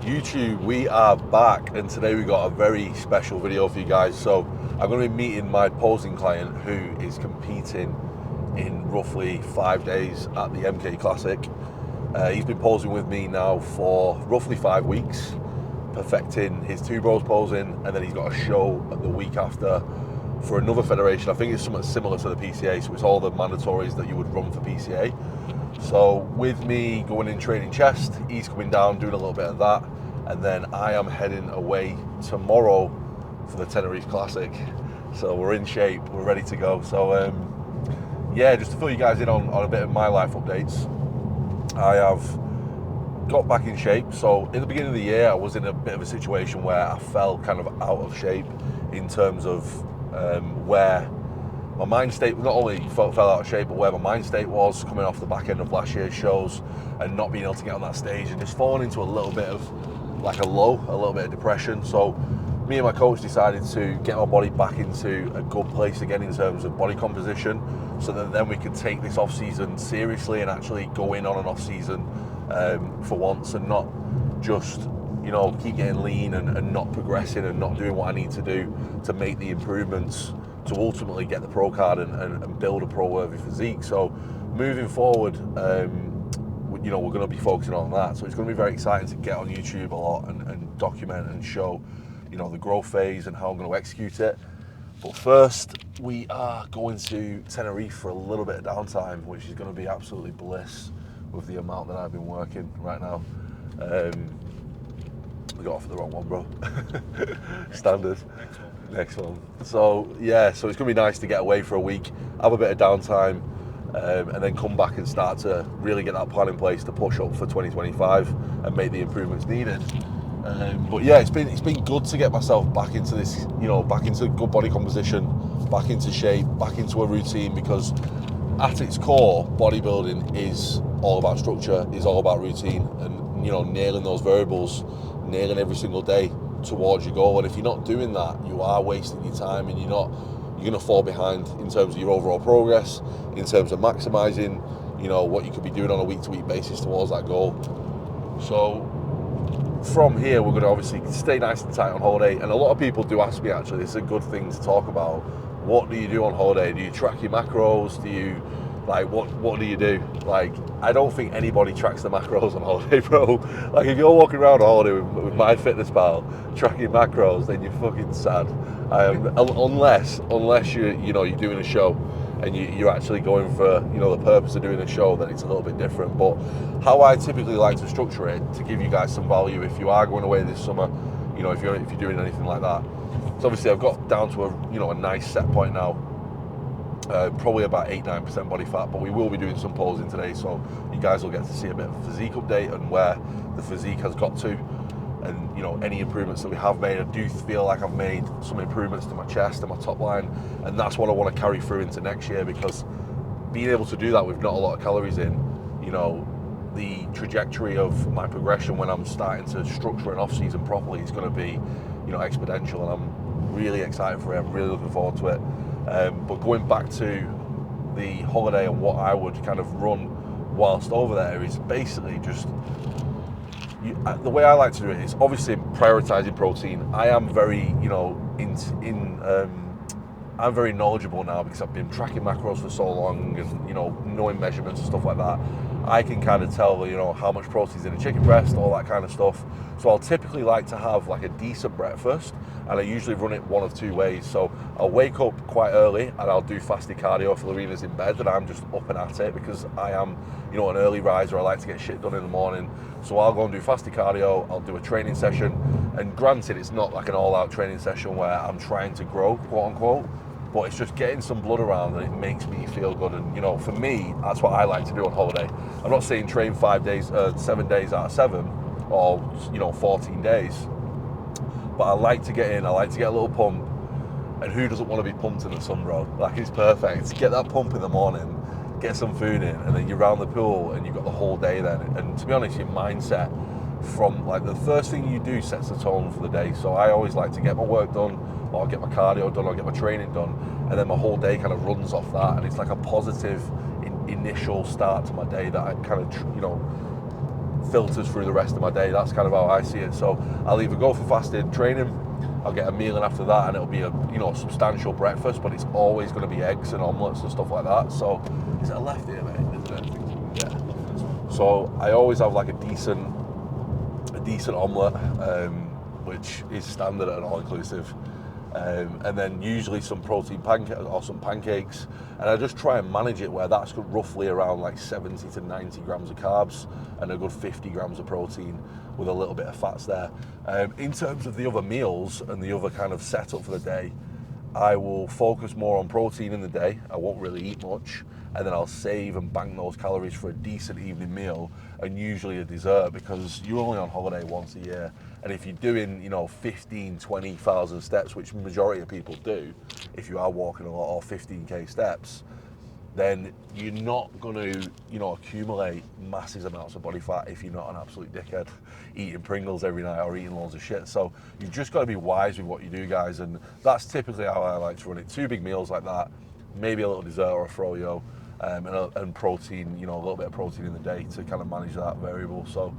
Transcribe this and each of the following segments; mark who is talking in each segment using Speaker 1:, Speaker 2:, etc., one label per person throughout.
Speaker 1: YouTube, we are back, and today we got a very special video for you guys. So I'm going to be meeting my posing client who is competing in roughly 5 days at the MK Classic. He's been posing with me now for roughly 5 weeks, perfecting his two bros posing, and then he's got a show the week after for another federation. I think it's something similar to the PCA, so it's all the mandatories that you would run for PCA. So with me going in training chest, he's coming down doing a little bit of that, and then I am heading away tomorrow for the Tenerife Classic. So we're in shape, we're ready to go. So yeah, just to fill you guys in on a bit of my life updates, I have got back in shape. So in the beginning of the year, I was in a bit of a situation where I fell kind of out of shape in terms of where my mind state not only fell out of shape, but where my mind state was coming off the back end of last year's shows and not being able to get on that stage and just falling into a little bit of like a little bit of depression. So me and my coach decided to get my body back into a good place again in terms of body composition, so that then we could take this off season seriously and actually go in on an off season for once, and not just, you know, keep getting lean and not progressing and not doing what I need to do to make the improvements to ultimately get the pro card and build a pro-worthy physique. So moving forward, you know, we're going to be focusing on that. So it's going to be very exciting to get on YouTube a lot and document and show, you know, the growth phase and how I'm going to execute it. But first, we are going to Tenerife for a little bit of downtime, which is going to be absolutely bliss with the amount that I've been working right now. We got off the wrong one, bro. Standard. Next one. So yeah, so it's going to be nice to get away for a week, have a bit of downtime, and then come back and start to really get that plan in place to push up for 2025 and make the improvements needed. But yeah, it's been good to get myself back into this, you know, back into good body composition, back into shape, back into a routine, because at its core, bodybuilding is all about structure, is all about routine, and, you know, nailing those variables, nailing every single day towards your goal. And if you're not doing that, you are wasting your time, and you're going to fall behind in terms of your overall progress, in terms of maximizing, you know, what you could be doing on a week-to-week basis towards that goal. So from here, we're going to obviously stay nice and tight on holiday. And a lot of people do ask me, actually, this is a good thing to talk about, what do you do on holiday? Do you track your macros? Do you, like, what do you do? Like, I don't think anybody tracks the macros on holiday, bro. Like, if you're walking around on holiday with MyFitnessPal tracking macros, then you're fucking sad. Unless you're doing a show and you're actually going for, you know, the purpose of doing a show, then it's a little bit different. But how I typically like to structure it, to give you guys some value if you are going away this summer, you know, if you're doing anything like that. So obviously I've got down to a nice set point now. Probably about 8-9% body fat, but we will be doing some posing today, so you guys will get to see a bit of a physique update and where the physique has got to, and, you know, any improvements that we have made. I do feel like I've made some improvements to my chest and my top line, and that's what I want to carry through into next year, because being able to do that with not a lot of calories in, you know, the trajectory of my progression when I'm starting to structure an off season properly is going to be, you know, exponential, and I'm really excited for it. I'm really looking forward to it. But going back to the holiday and what I would kind of run whilst over there is basically just, the way I like to do it is obviously prioritizing protein. I am very, you know, I'm very knowledgeable now because I've been tracking macros for so long, and, you know, knowing measurements and stuff like that. I can kind of tell, you know, how much protein's in a chicken breast, all that kind of stuff. So I'll typically like to have like a decent breakfast, and I usually run it one of two ways. So I'll wake up quite early and I'll do fasted cardio if Lorena's in bed, and I'm just up and at it because I am, you know, an early riser. I like to get shit done in the morning. So I'll go and do fasted cardio, I'll do a training session, and granted, it's not like an all-out training session where I'm trying to grow, quote unquote, but it's just getting some blood around, and it makes me feel good. And, you know, for me, that's what I like to do on holiday. I'm not saying train 7 days out of 7, or, you know, 14 days, but I like to get in, I like to get a little pump. And who doesn't want to be pumped in the sun, bro? Like, it's perfect. Get that pump in the morning, get some food in, and then you're around the pool and you've got the whole day then. And to be honest, your mindset from, like, the first thing you do sets the tone for the day. So I always like to get my work done, or get my cardio done, or get my training done, and then my whole day kind of runs off that, and it's like a positive initial start to my day that I kind of, you know, filters through the rest of my day. That's kind of how I see it. So I'll either go for fasted training, I'll get a meal in after that, and it'll be a substantial breakfast, but it's always going to be eggs and omelets and stuff like that. So is it a left here, mate? Isn't it? Yeah. So I always have like a decent omelette, which is standard at an all-inclusive. And then usually some protein pancakes or some pancakes, and I just try and manage it where that's roughly around like 70 to 90 grams of carbs and a good 50 grams of protein with a little bit of fats there. In terms of the other meals and the other kind of setup for the day, I will focus more on protein in the day. I won't really eat much, and then I'll save and bank those calories for a decent evening meal and usually a dessert, because you're only on holiday once a year. And if you're doing, 15, 20,000 steps, which majority of people do, if you are walking a lot, or 15K steps, then you're not going to, accumulate massive amounts of body fat if you're not an absolute dickhead eating Pringles every night or eating loads of shit. So you've just got to be wise with what you do, guys, and that's typically how I like to run it. 2 big meals like that, maybe a little dessert or a froyo, and protein, a little bit of protein in the day to kind of manage that variable. So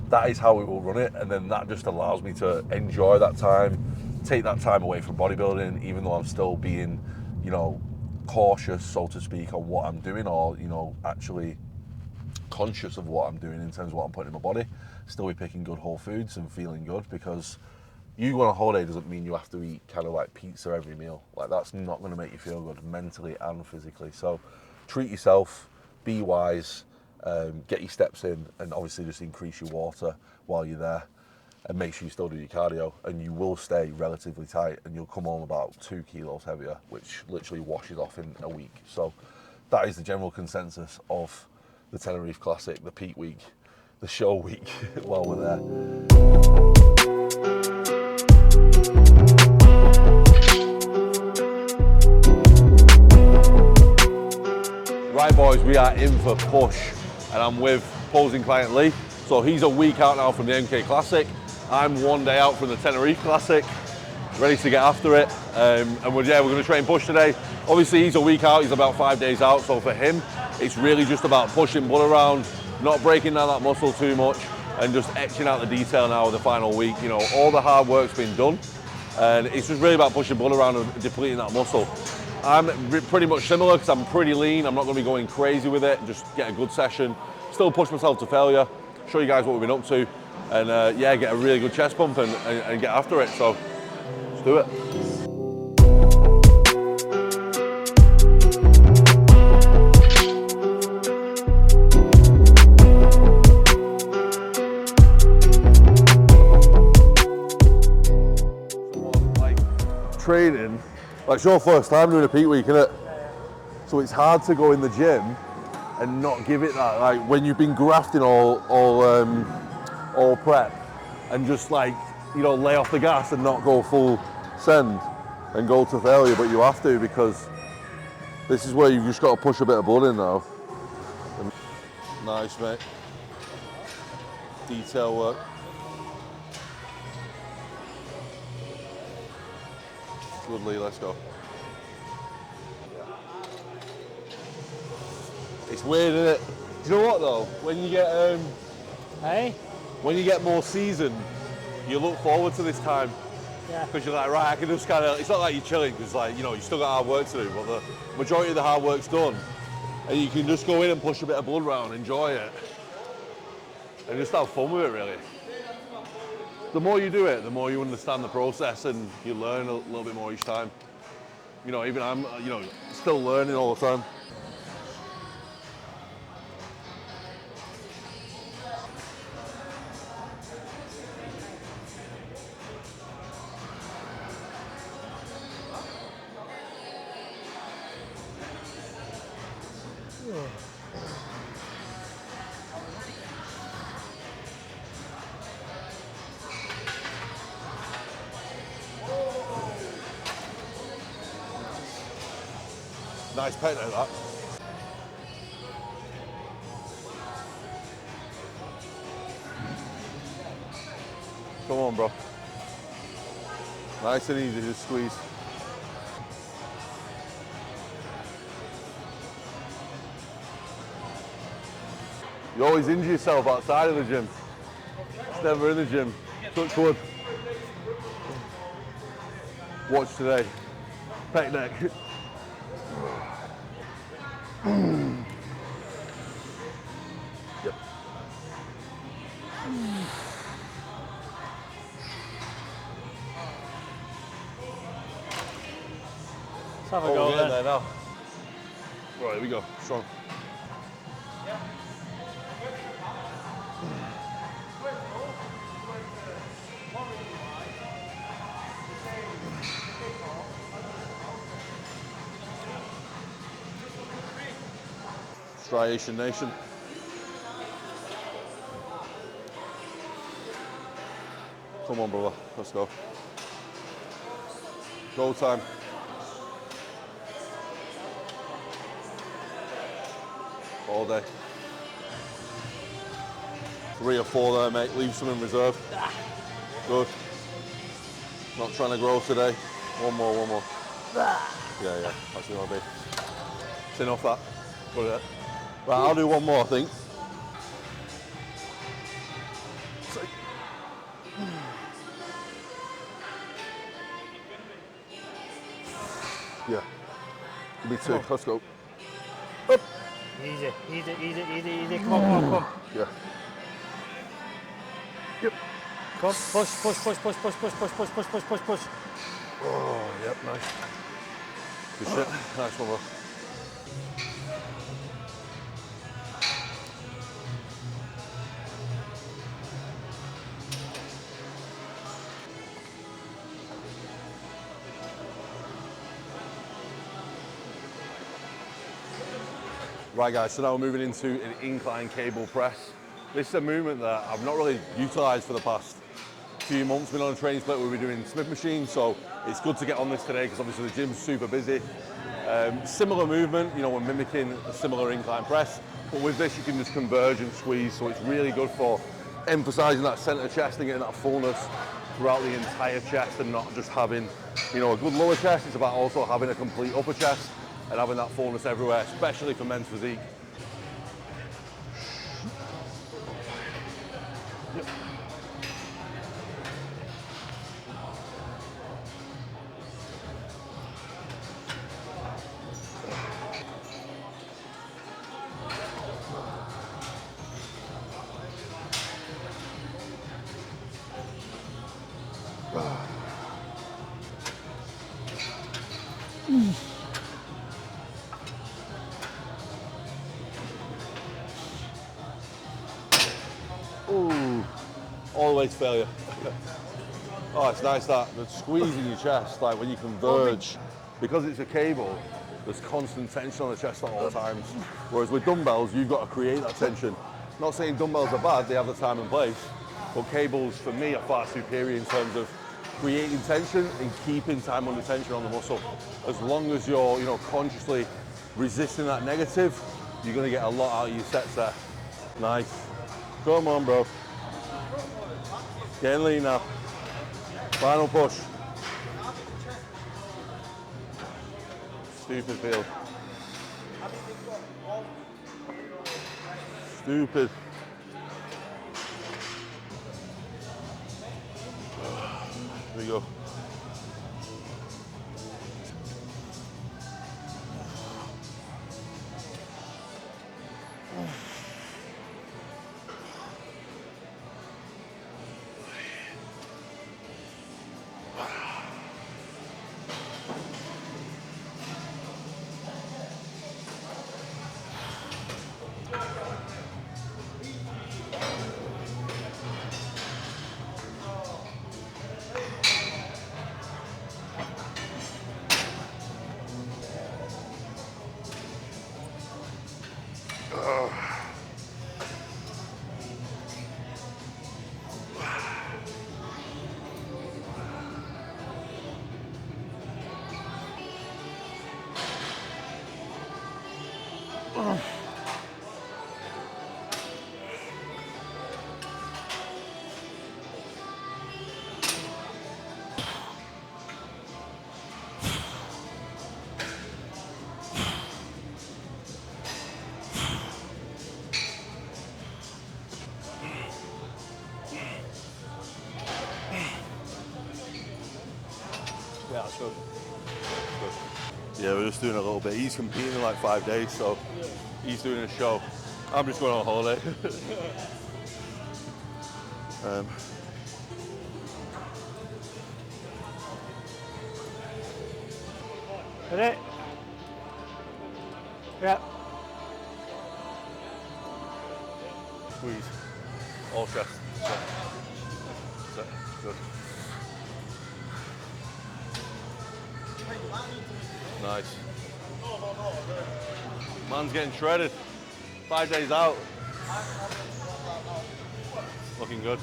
Speaker 1: that is how we will run it, and then that just allows me to enjoy that time, take that time away from bodybuilding, even though I'm still being, cautious, so to speak, on what I'm doing, or actually conscious of what I'm doing in terms of what I'm putting in my body. Still be picking good whole foods and feeling good, because you go on a holiday doesn't mean you have to eat kind of like pizza every meal. Like, that's not going to make you feel good mentally and physically. So treat yourself, be wise, get your steps in, and obviously just increase your water while you're there, and make sure you still do your cardio, and you will stay relatively tight, and you'll come home about 2 kilos heavier, which literally washes off in a week. So that is the general consensus of the Tenerife Classic, the peak week, the show week while we're there. Right, boys, we are in for push, and I'm with posing client Lee. So he's a week out now from the MK Classic. I'm 1 day out from the Tenerife Classic, ready to get after it. And we're going to train push today. Obviously, he's a week out, he's about 5 days out. So for him, it's really just about pushing blood around, not breaking down that muscle too much, and just etching out the detail now of the final week. All the hard work's been done, and it's just really about pushing blood around and depleting that muscle. I'm pretty much similar, because I'm pretty lean. I'm not going to be going crazy with it, just get a good session, still push myself to failure, show you guys what we've been up to, and get a really good chest pump and get after it. So let's do it. Training, like, it's your first time doing a peak week, isn't it? So it's hard to go in the gym and not give it that, like, when you've been grafting all prep, and just lay off the gas and not go full send and go to failure, but you have to, because this is where you've just got to push a bit of blood in now. And nice, mate. Detail work. Good, Lee, let's go. It's weird, isn't it? Do you know what though? When you get when you get more seasoned, you look forward to this time. Yeah. Because you're like, right, I can just kind of. It's not like you're chilling, because you still got hard work to do, but the majority of the hard work's done, and you can just go in and push a bit of blood around, enjoy it, and just have fun with it, really. The more you do it, the more you understand the process, and you learn a little bit more each time. Even I'm, still learning all the time. Nice pet like that. Come on, bro. Nice and easy, just squeeze. You always injure yourself outside of the gym. It's never in the gym. Touch wood. Watch today. Pec neck. Yep.
Speaker 2: Let's have a go then.
Speaker 1: There now. Right, here we go. Strong. Striation Nation. Come on, brother. Let's go. Go time. All day. 3 or 4 there, mate. Leave some in reserve. Good. Not trying to grow today. One more. Yeah. That's what you want to be. It's enough that. Put it. Right, I'll do one more, I think. Yeah. Give me 2. Let's go. Up.
Speaker 2: Easy. Come on.
Speaker 1: Yeah. Yep.
Speaker 2: Come, push.
Speaker 1: Oh, yep, nice. Good shit. Nice one, bro. Right guys, so now we're moving into an incline cable press. This is a movement that I've not really utilised for the past few months. Been on a training split where we're doing Smith machine, so it's good to get on this today because obviously the gym's super busy. Similar movement, you know, we're mimicking a similar incline press, but with this you can just converge and squeeze, so it's really good for emphasising that centre chest and getting that fullness throughout the entire chest and not just having, you know, a good lower chest. It's about also having a complete upper chest and having that fullness everywhere, especially for men's physique. Yep. Ooh, all the way to failure. Oh, it's nice that, the squeeze in your chest, like when you converge, because it's a cable, there's constant tension on the chest at all times. Whereas with dumbbells, you've got to create that tension. Not saying dumbbells are bad, they have the time and place, but cables for me are far superior in terms of creating tension and keeping time under tension on the muscle. As long as you're, you know, consciously resisting that negative, you're going to get a lot out of your sets there. Nice. Come on, bro. Getting lean now. Final push. Stupid field. Stupid. Here we go.
Speaker 2: Yeah, that's good.
Speaker 1: Yeah, we're just doing a little bit. He's competing in like 5 days, so he's doing a show. I'm just going on holiday.
Speaker 2: Ready? Yeah.
Speaker 1: Squeeze. All chest. Set. Good. Nice. Man's getting shredded. 5 days out. Looking good.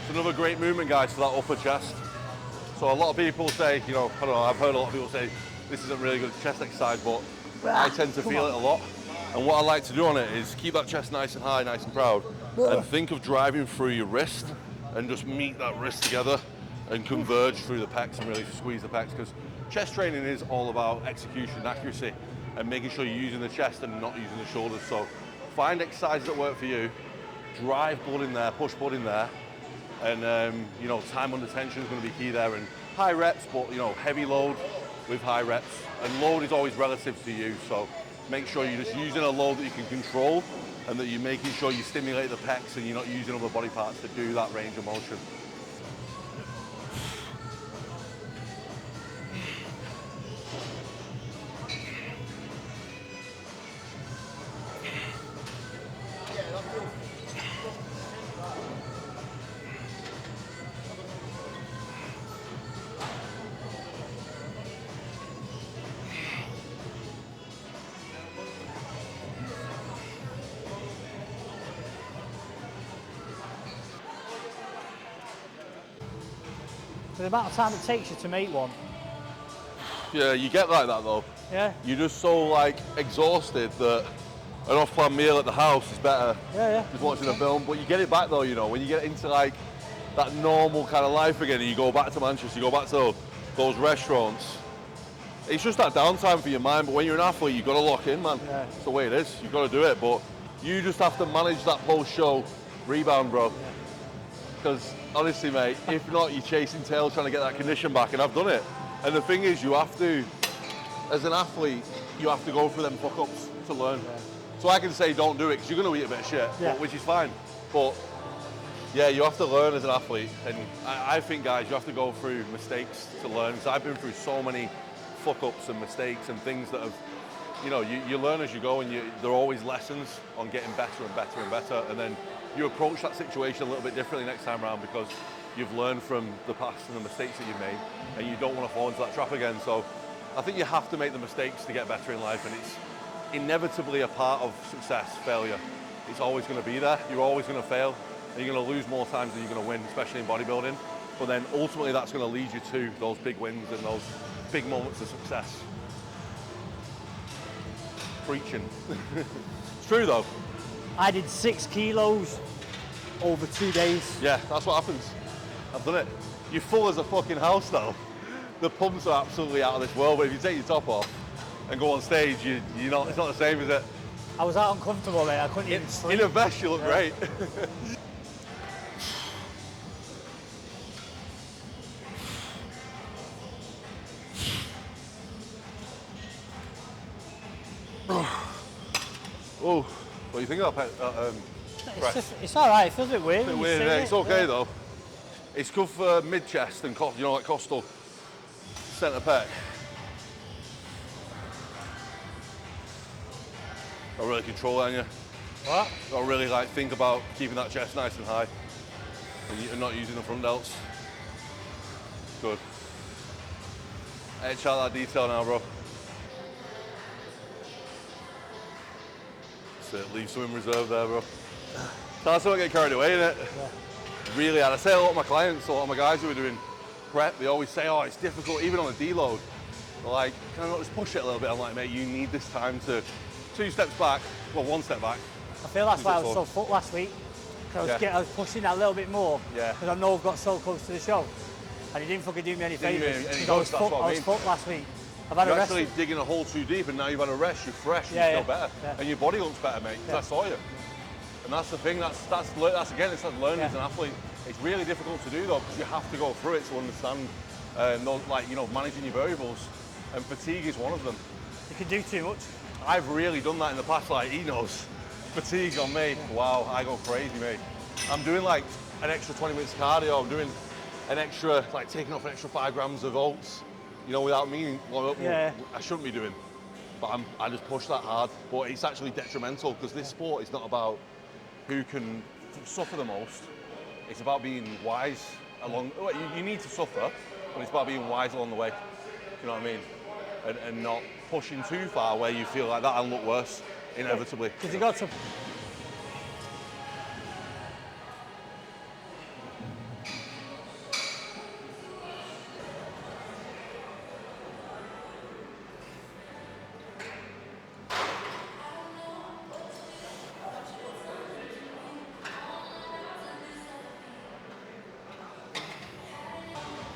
Speaker 1: It's another great movement, guys, for that upper chest. So a lot of people say, you know, I don't know, I've heard a lot of people say this isn't really good chest exercise, but I tend to feel it a lot. And what I like to do on it is keep that chest nice and high, nice and proud, and think of driving through your wrist and just meet that wrist together and converge through the pecs and really squeeze the pecs, because chest training is all about execution and accuracy and making sure you're using the chest and not using the shoulders. So find exercises that work for you, drive blood in there, push blood in there, and you know, time under tension is going to be key there, and high reps, but you know, heavy load with high reps, and load is always relative to you, so make sure you're just using a load that you can control and that you're making sure you stimulate the pecs and you're not using other body parts to do that range of motion.
Speaker 2: For the amount of time it takes you to make one.
Speaker 1: Yeah, you get like that though.
Speaker 2: Yeah.
Speaker 1: You're just so like exhausted that an off-plan meal at the house is better.
Speaker 2: Yeah.
Speaker 1: Just watching a film, but you get it back though, you know, when you get into like that normal kind of life again and you go back to Manchester, you go back to those restaurants, it's just that downtime for your mind. But when you're an athlete, you've got to lock in, man.
Speaker 2: Yeah.
Speaker 1: It's the way it is, you've got to do it, but you just have to manage that post-show rebound, bro. Because honestly, mate, if not, you're chasing tails trying to get that condition back, and I've done it. And the thing is, you have to, as an athlete, you have to go through them fuck-ups to learn.
Speaker 2: Yeah.
Speaker 1: So I can say don't do it because you're going to eat a bit of shit,
Speaker 2: Yeah.
Speaker 1: which is fine. But yeah, you have to learn as an athlete. And I think, guys, you have to go through mistakes to learn. Because I've been through so many fuck-ups and mistakes and things that have, you know, you learn as you go, and there are always lessons on getting better and better and better. And then you approach that situation a little bit differently next time around because you've learned from the past and the mistakes that you've made, and you don't want to fall into that trap again. So I think you have to make the mistakes to get better in life, and it's inevitably a part of success, failure. It's always going to be there. You're always going to fail, and you're going to lose more times than you're going to win, especially in bodybuilding. But then ultimately that's going to lead you to those big wins and those big moments of success. Preaching. It's true though.
Speaker 2: I did 6 kilos over 2 days.
Speaker 1: Yeah, that's what happens. I've done it. You're full as a fucking house though. The pumps are absolutely out of this world, but if you take your top off and go on stage, you're not, it's not the same, is it?
Speaker 2: I was out uncomfortable, mate. I couldn't even sleep.
Speaker 1: In a vest, you look great. Oh, what do you think of that press?
Speaker 2: It's all right. It feels a bit weird.
Speaker 1: It's a bit
Speaker 2: when you
Speaker 1: weird,
Speaker 2: see
Speaker 1: isn't it?
Speaker 2: it.
Speaker 1: It's okay though. It's good for mid-chest and, you know, like costal centre pec. Got to really control it, haven't you?
Speaker 2: What?
Speaker 1: Got to really like think about keeping that chest nice and high and not using the front delts. Good. Etch out that detail now, bro. That's it. Leave some in reserve there, bro. That's don't get carried away, innit?
Speaker 2: Yeah.
Speaker 1: Really hard. I say a lot of my clients, a lot of my guys who are doing prep, they always say, oh, it's difficult, even on a deload. They're like, can I not just push it a little bit? I'm like, mate, you need this time to 2 steps back, well, 1 step back.
Speaker 2: I feel that's why I was so fucked last week. I was pushing that a little bit more.
Speaker 1: Yeah.
Speaker 2: Because I know I've got so close to the show. And it didn't fucking do me any favours. I was fucked last week. I've had
Speaker 1: You're
Speaker 2: a rest.
Speaker 1: actually digging a hole too deep, and now you've had a rest, you're fresh, you feel better.
Speaker 2: Yeah.
Speaker 1: And your body looks better, mate, because I saw you. And that's the thing, that's again, it's like learning as an athlete. It's really difficult to do though, because you have to go through it to understand, like, you know, managing your variables, and fatigue is one of them.
Speaker 2: You can do too much.
Speaker 1: I've really done that in the past, like he knows. Fatigue on me, wow, I go crazy, mate. I'm doing like an extra 20 minutes cardio, I'm doing an extra, like taking off an extra 5 grams of oats, you know, without meaning, well, I shouldn't be doing. But I just push that hard. But it's actually detrimental, because this sport is not about who can suffer the most. It's about being wise along, you need to suffer, but it's about being wise along the way. You know what I mean? And not pushing too far where you feel like that'll look worse, inevitably.
Speaker 2: Because you got to.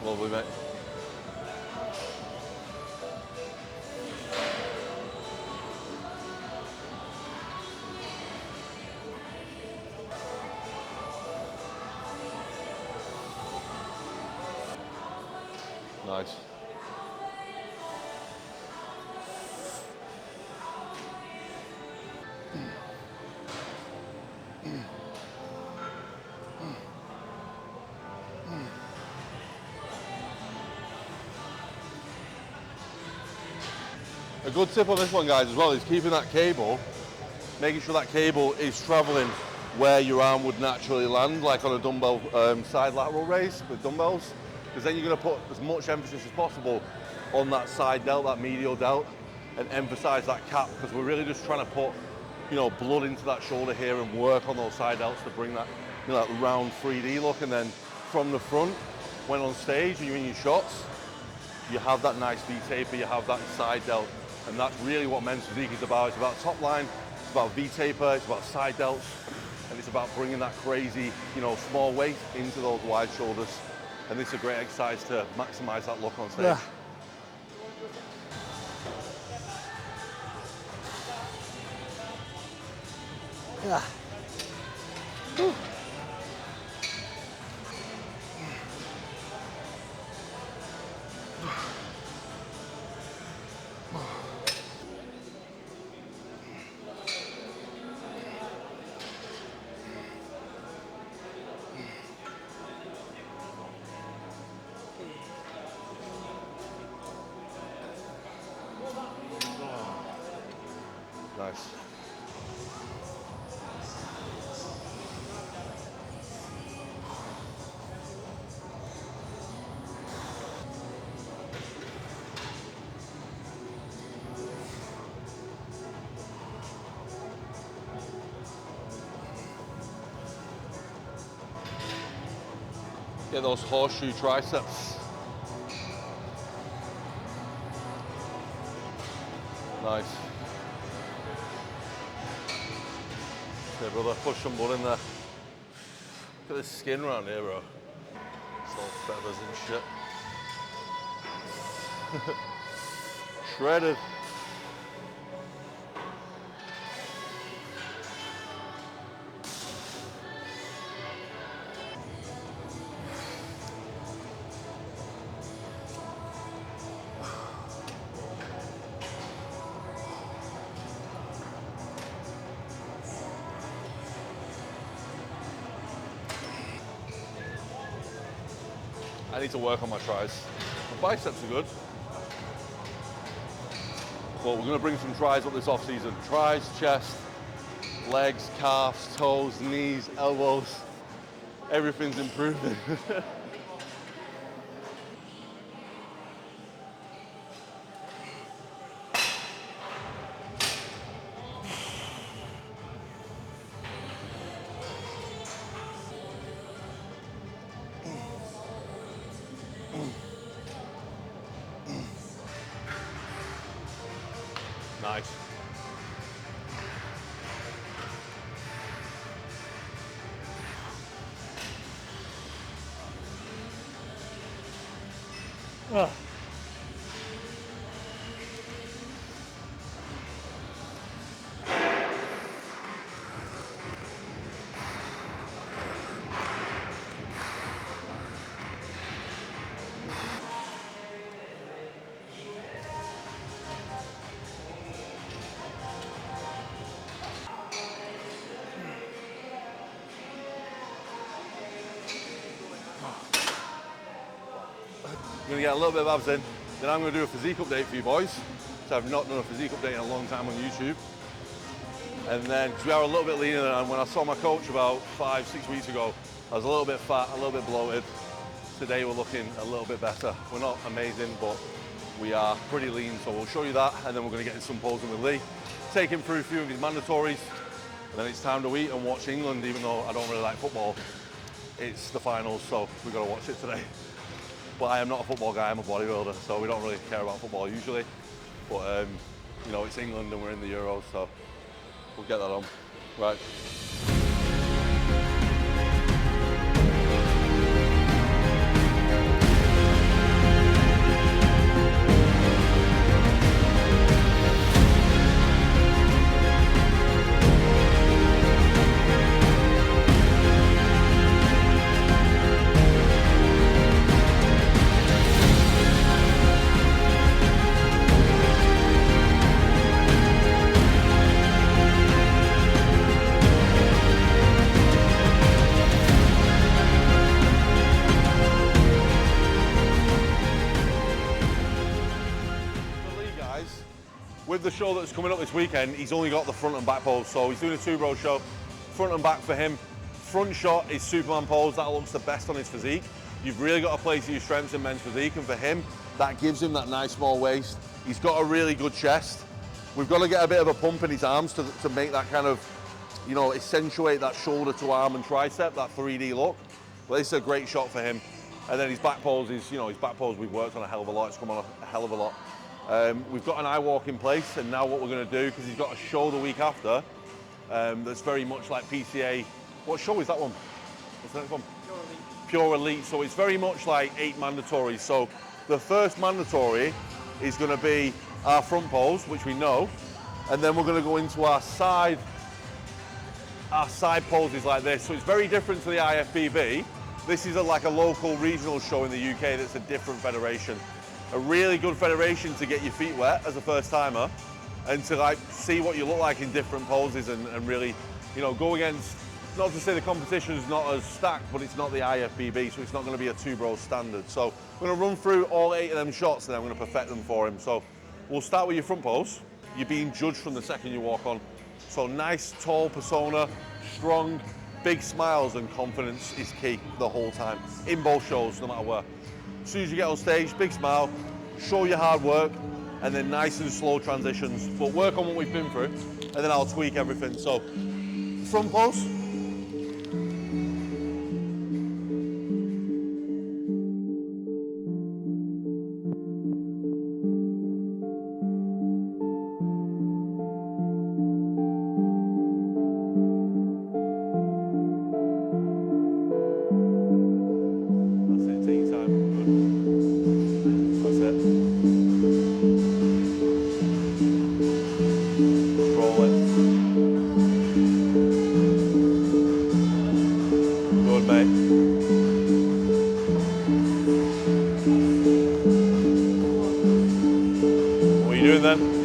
Speaker 1: Lovely, mate. Nice. A good tip on this one, guys, as well, is keeping that cable, making sure that cable is traveling where your arm would naturally land, like on a dumbbell side lateral raise with dumbbells, because then you're going to put as much emphasis as possible on that side delt, that medial delt, and emphasize that cap, because we're really just trying to put, you know, blood into that shoulder here and work on those side delts to bring that, you know, that round 3D look. And then from the front, when on stage and you're in your shots, you have that nice V-taper, you have that side delt, and that's really what men's physique is about. It's about top line, it's about V-taper, it's about side delts, and it's about bringing that crazy, you know, small weight into those wide shoulders. And this is a great exercise to maximize that look on stage.
Speaker 2: Yeah. Yeah. Whew.
Speaker 1: Nice. Get those horseshoe triceps. Nice. Okay, brother, push some blood in there. Look at this skin around here, bro. It's all feathers and shit. Shredded. I need to work on my tries. My biceps are good. But we're gonna bring some tries up this off season. Tries, chest, legs, calves, toes, knees, elbows. Everything's improving. Nice.
Speaker 2: Ugh.
Speaker 1: I'm gonna get a little bit of abs in, then I'm gonna do a physique update for you boys. So I've not done a physique update in a long time on YouTube. And then, because we are a little bit leaner, and when I saw my coach about 5-6 weeks ago, I was a little bit fat, a little bit bloated. Today we're looking a little bit better. We're not amazing, but we are pretty lean, so we'll show you that, and then we're gonna get in some posing with Lee, take him through a few of his mandatories, and then it's time to eat and watch England, even though I don't really like football. It's the finals, so we've got to watch it today. But I am not a football guy, I'm a bodybuilder, so we don't really care about football usually. But, you know, it's England and we're in the Euros, so we'll get that on. Right. With the show that's coming up this weekend, he's only got the front and back pose, so he's doing a 2-bro show, front and back for him. Front shot is Superman pose, that looks the best on his physique. You've really got to play to your strengths in men's physique, and for him, that gives him that nice small waist. He's got a really good chest. We've got to get a bit of a pump in his arms to make that kind of, you know, accentuate that shoulder to arm and tricep, that 3D look. But this is a great shot for him. And then his back pose is, you know, his back pose we've worked on a hell of a lot, it's come on a hell of a lot. We've got an eye walk in place, and now what we're going to do, because he's got a show the week after, that's very much like PCA. What show is that one? What's the next one?
Speaker 2: Pure Elite.
Speaker 1: Pure Elite. So it's very much like 8 mandatories. So the first mandatory is going to be our front pose, which we know, and then we're going to go into our side poses like this. So it's very different to the IFBB. This is like a local regional show in the UK that's a different federation. A really good federation to get your feet wet as a first timer, and to like see what you look like in different poses, and really, you know, go against, not to say the competition is not as stacked, but it's not the IFBB, so it's not going to be a 2-bro standard. So we're going to run through all 8 of them shots, and I'm going to perfect them for him. So we'll start with your front pose. You're being judged from the second you walk on. So nice, tall persona, strong, big smiles, and confidence is key the whole time, in both shows, no matter where. As soon as you get on stage, big smile, show your hard work, and then nice and slow transitions. But work on what we've been through, and then I'll tweak everything. So, front pose.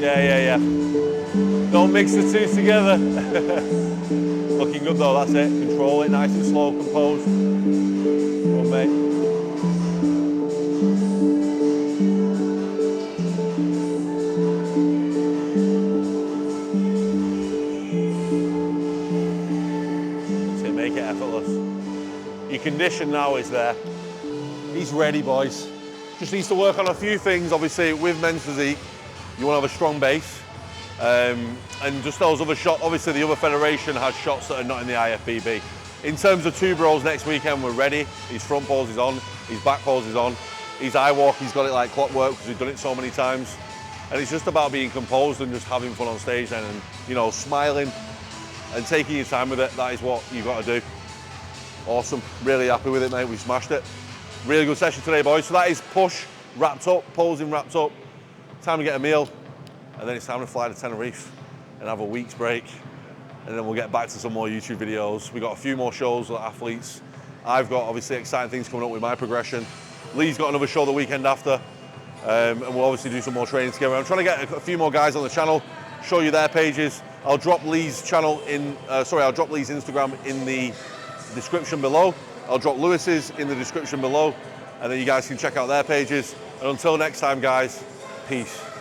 Speaker 1: Yeah. Don't mix the two together. Looking good though, that's it. Control it, nice and slow, composed. Go on, mate. That's it, make it effortless. Your condition now is there. He's ready, boys. Just needs to work on a few things, obviously, with men's physique. You want to have a strong base, and just those other shots. Obviously, the other federation has shots that are not in the IFBB. In terms of 2-bros next weekend, we're ready. His front pose is on, his back pose is on, his eye walk, he's got it like clockwork because we've done it so many times. And it's just about being composed and just having fun on stage then, and, you know, smiling and taking your time with it. That is what you've got to do. Awesome, really happy with it, mate. We smashed it. Really good session today, boys. So that is push wrapped up, posing wrapped up. Time to get a meal, and then it's time to fly to Tenerife and have a week's break, and then we'll get back to some more YouTube videos. We've got a few more shows with athletes. I've got obviously exciting things coming up with my progression. Lee's got another show the weekend after, and we'll obviously do some more training together. I'm trying to get a few more guys on the channel, show you their pages. I'll drop Lee's channel in, I'll drop Lee's Instagram in the description below. I'll drop Lewis's in the description below. and then you guys can check out their pages. And until next time, guys, peace.